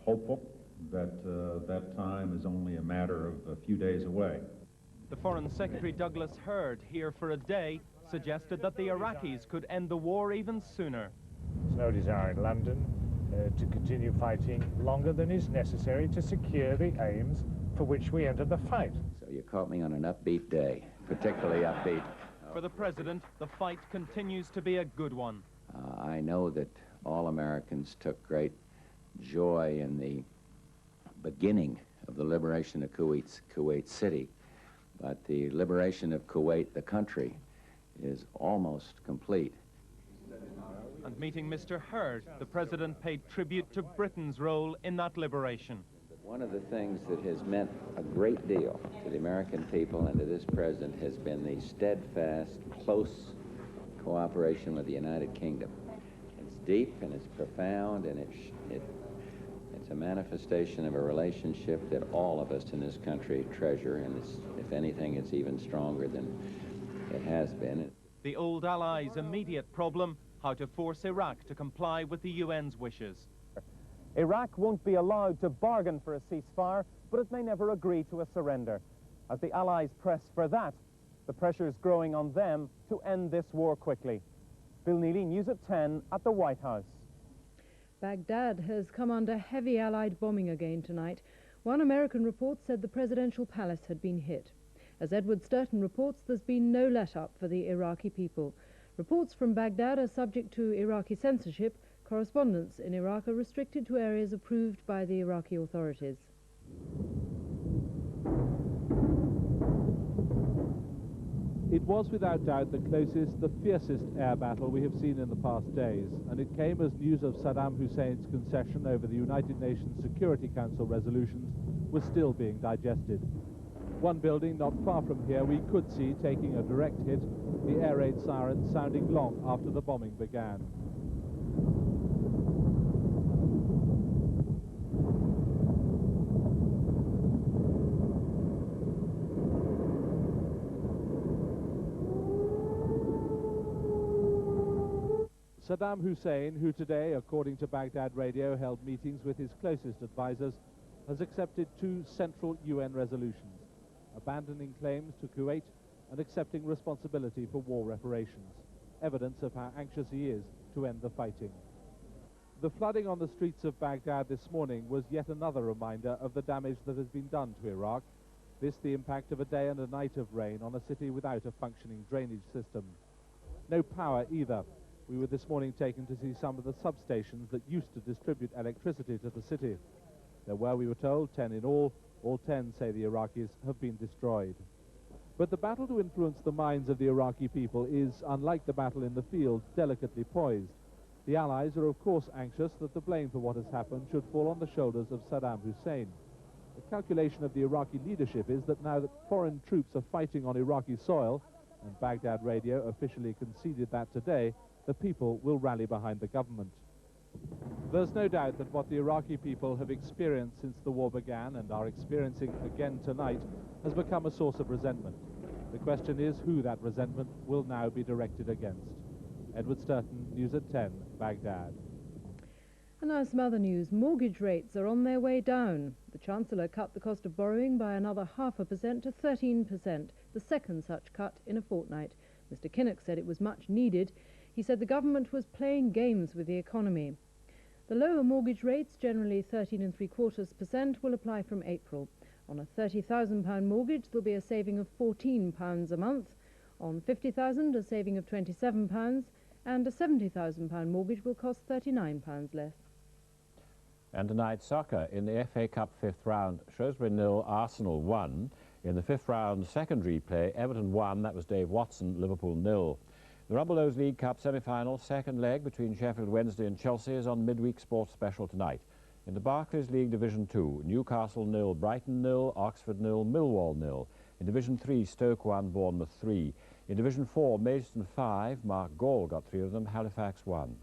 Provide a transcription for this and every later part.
hopeful that that time is only a matter of a few days away. The Foreign Secretary Douglas Hurd, here for a day, suggested that the Iraqis could end the war even sooner. There's no desire in London to continue fighting longer than is necessary to secure the aims for which we entered the fight. So you caught me on an upbeat day, particularly upbeat. For the President, the fight continues to be a good one. I know that all Americans took great joy in the beginning of the liberation of Kuwait City, but the liberation of Kuwait, the country, is almost complete. And meeting Mr. Hurd, the President paid tribute to Britain's role in that liberation. One of the things that has meant a great deal to the American people and to this President has been the steadfast, close cooperation with the United Kingdom. It's deep and it's profound, and it's a manifestation of a relationship that all of us in this country treasure, and if anything, it's even stronger than it has been. The old Allies' immediate problem, how to force Iraq to comply with the UN's wishes. Iraq won't be allowed to bargain for a ceasefire, but it may never agree to a surrender. As the Allies press for that, the pressure is growing on them to end this war quickly. Bill Neely, News at 10 at the White House. Baghdad has come under heavy Allied bombing again tonight. One American report said the presidential palace had been hit. As Edward Sturton reports, there's been no let-up for the Iraqi people. Reports from Baghdad are subject to Iraqi censorship. Correspondents in Iraq are restricted to areas approved by the Iraqi authorities. It was without doubt the closest, the fiercest air battle we have seen in the past days, and it came as news of Saddam Hussein's concession over the United Nations Security Council resolutions was still being digested. One building not far from here we could see taking a direct hit, the air raid siren sounding long after the bombing began. Saddam Hussein, who today, according to Baghdad Radio, held meetings with his closest advisors, has accepted two central UN resolutions, abandoning claims to Kuwait and accepting responsibility for war reparations, evidence of how anxious he is to end the fighting. The flooding on the streets of Baghdad this morning was yet another reminder of the damage that has been done to Iraq, this the impact of a day and a night of rain on a city without a functioning drainage system. No power either. We were this morning taken to see some of the substations that used to distribute electricity to the city. There were, we were told, 10 in all 10, say the Iraqis, have been destroyed. But the battle to influence the minds of the Iraqi people is, unlike the battle in the field, delicately poised. The Allies are of course anxious that the blame for what has happened should fall on the shoulders of Saddam Hussein. The calculation of the Iraqi leadership is that now that foreign troops are fighting on Iraqi soil, and Baghdad Radio officially conceded that today, the people will rally behind the government. There's no doubt that what the Iraqi people have experienced since the war began and are experiencing again tonight has become a source of resentment. The question is who that resentment will now be directed against. Edward Sturton, News at 10, Baghdad. And now some other news. Mortgage rates are on their way down. The Chancellor cut the cost of borrowing by another 0.5% to 13%, the second such cut in a fortnight. Mr. Kinnock said it was much needed. He said the government was playing games with the economy. The lower mortgage rates, generally 13.75%, will apply from April. On a £30,000 mortgage, there'll be a saving of £14 a month. On £50,000, a saving of £27, and a £70,000 mortgage will cost £39 less. And tonight, soccer in the FA Cup fifth round. Shrewsbury 0, Arsenal 1. In the fifth round second replay, Everton 1, that was Dave Watson, Liverpool 0. The Rumbelows League Cup semi-final second leg between Sheffield Wednesday and Chelsea is on midweek sports special tonight. In the Barclays League Division 2, Newcastle 0, Brighton 0, Oxford 0, Millwall 0. In Division 3, Stoke 1, Bournemouth 3. In Division 4, Maidstone 5, Mark Gall got 3 of them, Halifax 1.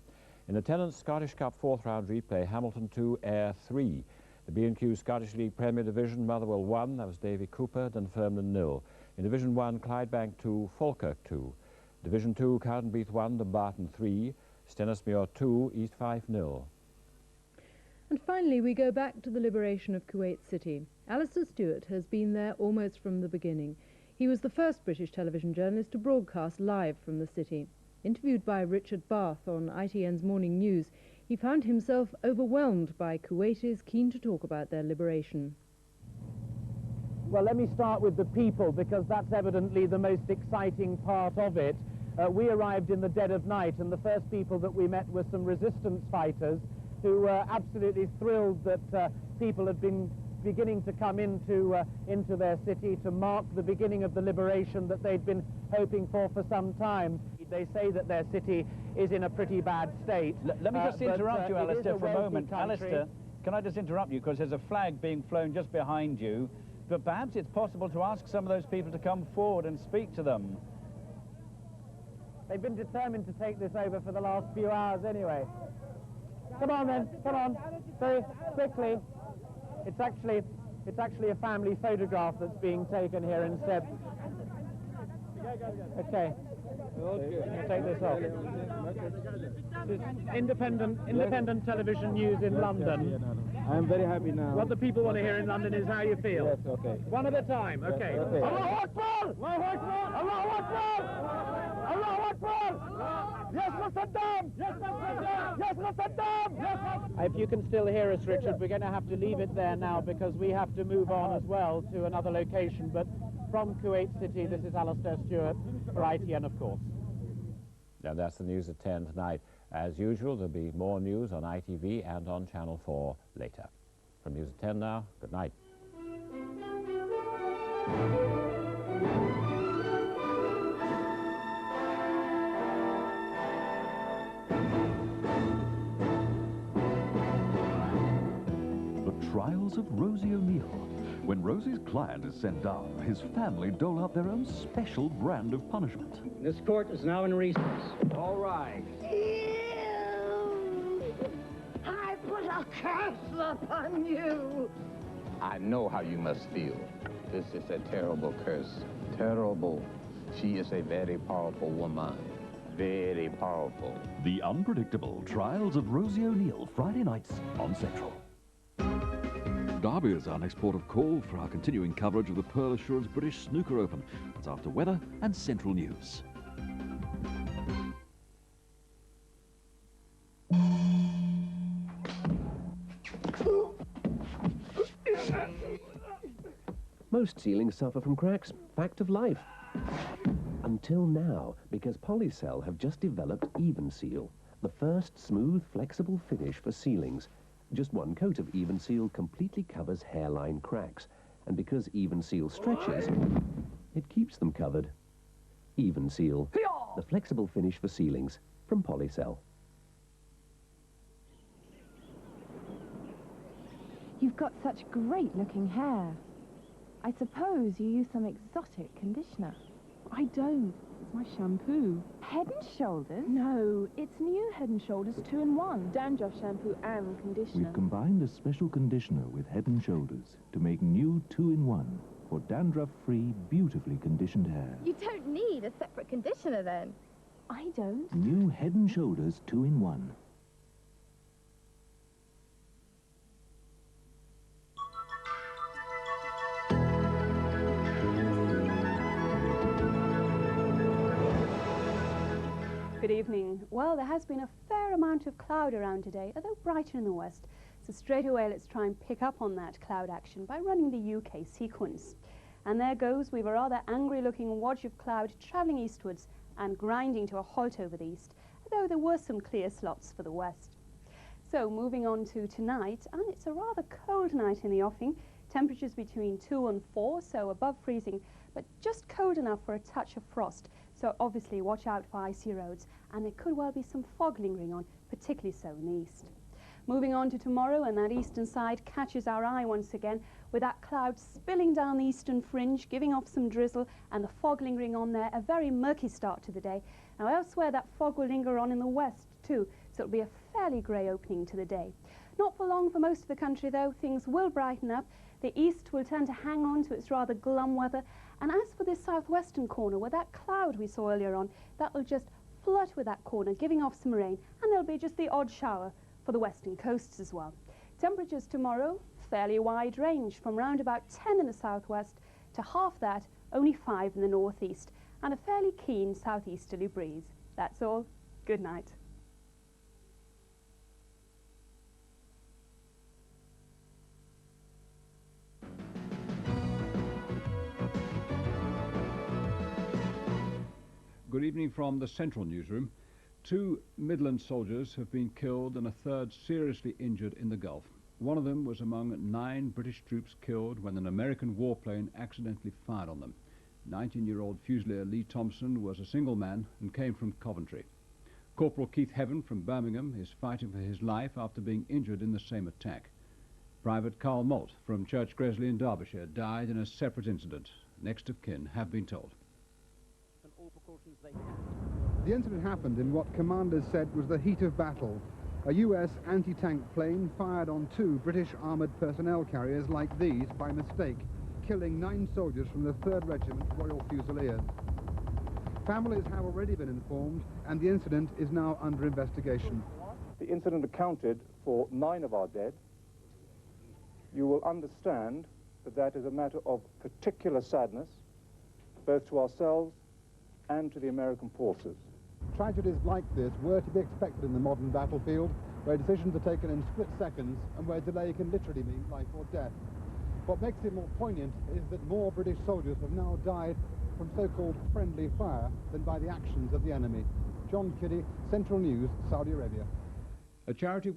In the Tennent's Scottish Cup fourth round replay, Hamilton 2, Ayr 3. The B&Q Scottish League Premier Division, Motherwell 1, that was Davy Cooper, Dunfermline 0. In Division 1, Clydebank 2, Falkirk 2. Division 2, Cowdenbeath 1, Dumbarton 3, Stenhousemuir 2, East 5-0. And finally, we go back to the liberation of Kuwait City. Alistair Stewart has been there almost from the beginning. He was the first British television journalist to broadcast live from the city. Interviewed by Richard Bath on ITN's Morning News, he found himself overwhelmed by Kuwaitis keen to talk about their liberation. Well, let me start with the people, because that's evidently the most exciting part of it. We arrived in the dead of night, and the first people that we met were some resistance fighters who were absolutely thrilled that people had been beginning to come into their city to mark the beginning of the liberation that they'd been hoping for some time. They say that their city is in a pretty bad state. Let me just interrupt you, Alistair, for a moment. Country. Alistair, can I just interrupt you, because there's a flag being flown just behind you, but perhaps it's possible to ask some of those people to come forward and speak to them. They've been determined to take this over for the last few hours anyway. Come on then, come on, very quickly. It's actually a family photograph that's being taken here instead. Okay. We'll take this off. This is independent television news in London. I am very happy now. What the people want to hear in London is how you feel. Yes, okay. One at a time, okay. Okay. Allahu Akbar! Allahu Akbar! Allahu Akbar! Allahu Akbar! Yes, Saddam! Yes, Saddam! Yes, Saddam! Yes, if you can still hear us, Richard, we're going to have to leave it there now because we have to move on as well to another location. But from Kuwait City, this is Alistair Stewart for ITN, of course. Now that's the news at 10 tonight. As usual, there'll be more news on ITV and on Channel 4 later. From News at 10 now, good night. The Trials of Rosie O'Neill. When Rosie's client is sent down, his family dole out their own special brand of punishment. This court is now in recess. All right. I put a curse upon you. I know how you must feel. This is a terrible curse. Terrible. She is a very powerful woman. Very powerful. The Unpredictable Trials of Rosie O'Neill, Friday nights on Central. Derby is our next port of call for our continuing coverage of the Pearl Assurance British Snooker Open. That's after weather and Central News. Most ceilings suffer from cracks. Fact of life. Until now, because PolyCell have just developed Evenceil, the first smooth, flexible finish for ceilings. Just one coat of Evenceil completely covers hairline cracks, and because Evenceil stretches, it keeps them covered. Evenceil, the flexible finish for ceilings from PolyCell. You've got such great-looking hair. I suppose you use some exotic conditioner. I don't. It's my shampoo. Head and Shoulders? No, it's new Head and Shoulders 2-in-1. Dandruff shampoo and conditioner. We've combined a special conditioner with Head and Shoulders to make new 2-in-1 for dandruff-free, beautifully conditioned hair. You don't need a separate conditioner then. I don't. New Head and Shoulders 2-in-1. Good evening. Well, there has been a fair amount of cloud around today, although brighter in the west. So straight away, let's try and pick up on that cloud action by running the UK sequence. And there goes. We've a rather angry-looking wedge of cloud travelling eastwards and grinding to a halt over the east, although there were some clear slots for the west. So moving on to tonight, and it's a rather cold night in the offing. Temperatures between 2 and 4, so above freezing, but just cold enough for a touch of frost. So obviously watch out for icy roads, and there could well be some fog lingering on, particularly so in the east. Moving on to tomorrow, and that eastern side catches our eye once again, with that cloud spilling down the eastern fringe, giving off some drizzle, and the fog lingering on there, a very murky start to the day. Now elsewhere that fog will linger on in the west too, so it'll be a fairly grey opening to the day. Not for long for most of the country though, things will brighten up. The east will tend to hang on to its rather glum weather, and as for this southwestern corner, where that cloud we saw earlier on, that will just flirt with that corner, giving off some rain, and there'll be just the odd shower for the western coasts as well. Temperatures tomorrow, fairly wide range, from round about 10 in the southwest to half that, only 5 in the northeast, and a fairly keen southeasterly breeze. That's all. Good night. Good evening from the Central newsroom. 2 Midland soldiers have been killed and a third seriously injured in the Gulf. One of them was among 9 British troops killed when an American warplane accidentally fired on them. 19-year-old Fusilier Lee Thompson was a single man and came from Coventry. Corporal Keith Heaven from Birmingham is fighting for his life after being injured in the same attack. Private Carl Molt from Church Gresley in Derbyshire died in a separate incident. Next of kin have been told. The incident happened in what commanders said was the heat of battle. A US anti-tank plane fired on 2 British armoured personnel carriers like these by mistake, killing 9 soldiers from the 3rd Regiment Royal Fusiliers. Families have already been informed and the incident is now under investigation. The incident accounted for 9 of our dead. You will understand that that is a matter of particular sadness, both to ourselves and to the American forces. Tragedies like this were to be expected in the modern battlefield, where decisions are taken in split seconds and where delay can literally mean life or death. What makes it more poignant is that more British soldiers have now died from so-called friendly fire than by the actions of the enemy. John Kiddy, Central News, Saudi Arabia. A charity...